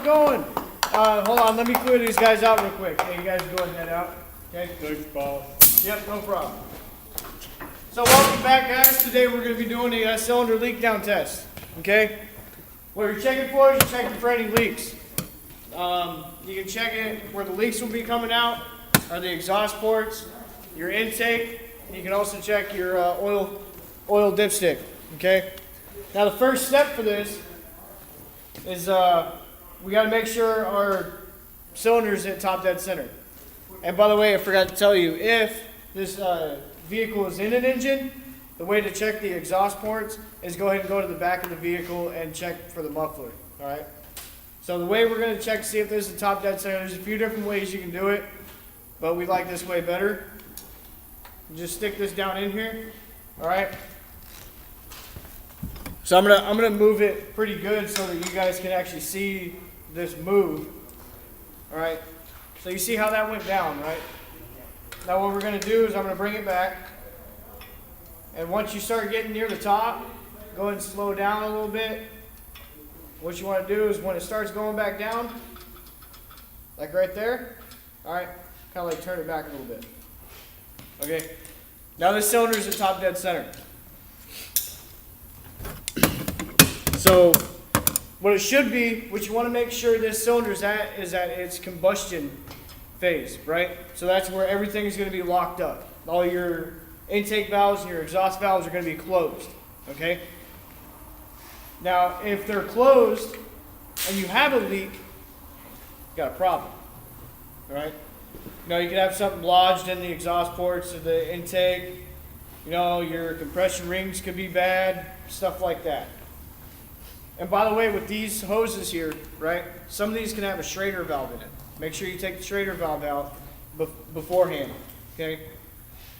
it going? Hold on, let me clear these guys out real quick. Hey, you guys go ahead and head out. Okay? Thanks, Bob. Yep, no problem. So welcome back, guys. Today we're going to be doing a cylinder leak down test. Okay? What you're checking for is you're checking for any leaks. You can check it where the leaks will be coming out, are the exhaust ports, your intake. You can also check your oil dipstick. Okay? Now the first step for this is we got to make sure our cylinder's at top dead center. And by the way, I forgot to tell you, if this vehicle is in an engine, the way to check the exhaust ports is go ahead and go to the back of the vehicle and check for the muffler. All right. So the way we're going to check to see if this is top dead center, there's a few different ways you can do it, but we like this way better. Just stick this down in here. All right. So I'm gonna move it pretty good so that you guys can actually see this move. All right. So you see how that went down, right? Now what we're gonna do is I'm gonna bring it back, and once you start getting near the top, go ahead and slow down a little bit. What you want to do is when it starts going back down, like right there, all right, kind of like turn it back a little bit. Okay. Now this cylinder is at top dead center. So what it should be, what you want to make sure this cylinder is at its combustion phase, right? So that's where everything is going to be locked up. All your intake valves and your exhaust valves are going to be closed, okay? Now, if they're closed and you have a leak, you got a problem, all right? You know, you could have something lodged in the exhaust ports of the intake. You know, your compression rings could be bad, stuff like that. And by the way, with these hoses here, right, some of these can have a Schrader valve in it. Make sure you take the Schrader valve out beforehand, okay?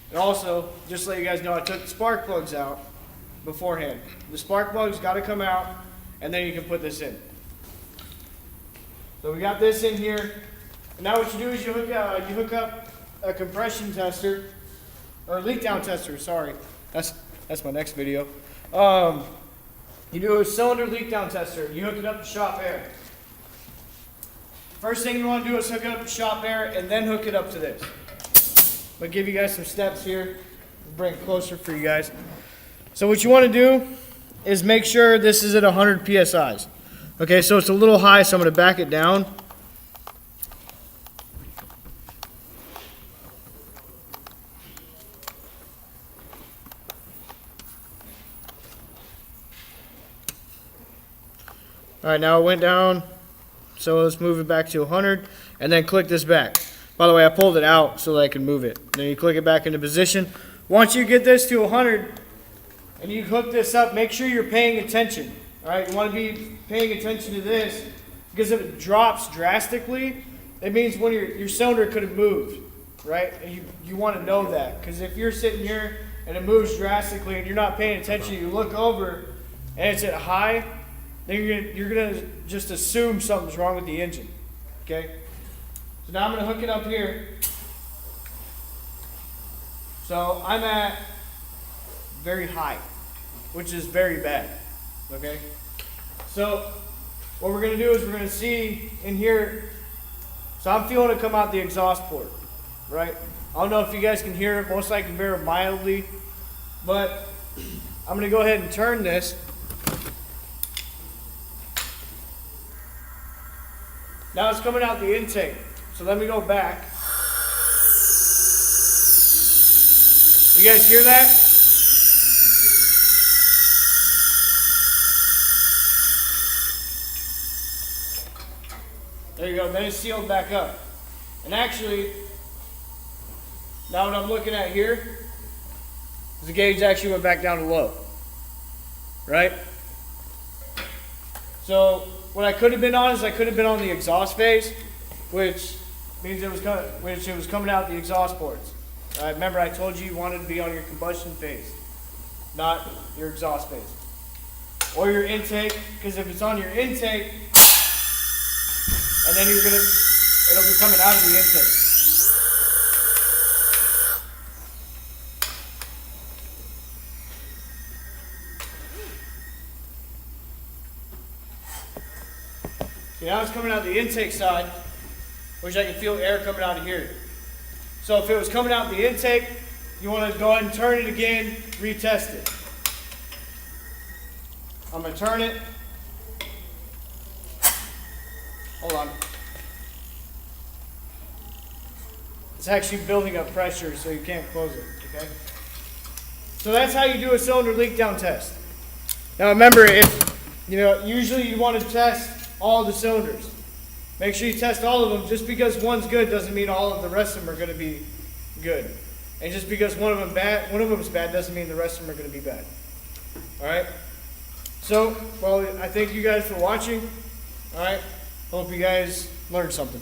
And also, just to let you guys know, I took the spark plugs out beforehand. The spark plugs got to come out, and then you can put this in. So we got this in here. And now what you do is you hook up a compression tester, or leak down tester, sorry. That's my next video. You do a cylinder leak down tester. You hook it up to shop air. First thing you want to do is hook it up to shop air and then hook it up to this. I'm going to give you guys some steps here. Bring it closer for you guys. So what you want to do is make sure this is at 100 PSIs. Okay, so it's a little high, so I'm going to back it down. All right, now it went down, so let's move it back to 100, and then click this back. By the way, I pulled it out so that I can move it. Then you click it back into position. Once you get this to 100, and you hook this up, make sure you're paying attention. All right, you want to be paying attention to this, because if it drops drastically, it means when your cylinder could have moved, right? And you want to know that, because if you're sitting here and it moves drastically and you're not paying attention, you look over and it's at high, then you're gonna just assume something's wrong with the engine, okay? So now I'm gonna hook it up here. So I'm at very high, which is very bad, okay? So what we're gonna do is we're gonna see in here, so I'm feeling it come out the exhaust port, right? I don't know if you guys can hear it, most likely very mildly, but I'm gonna go ahead and turn this. Now it's coming out the intake. So let me go back. You guys hear that? There you go. Then it's sealed back up. And actually, now what I'm looking at here is the gauge actually went back down to low. Right? So what I could have been on is I could have been on the exhaust phase, which means it was coming out the exhaust ports. Remember I told you wanted to be on your combustion phase, not your exhaust phase. Or your intake, because if it's on your intake, and then it'll be coming out of the intake. Okay, now it's coming out the intake side, which I can feel air coming out of here. So if it was coming out the intake, you want to go ahead and turn it again, retest it. I'm going to turn it. Hold on. It's actually building up pressure, so you can't close it, okay? So that's how you do a cylinder leak down test. Now remember, usually you want to test all the cylinders. Make sure you test all of them. Just because one's good doesn't mean all of the rest of them are going to be good. And just because one of them's bad doesn't mean the rest of them are going to be bad. All right? So, well, I thank you guys for watching. All right? Hope you guys learned something.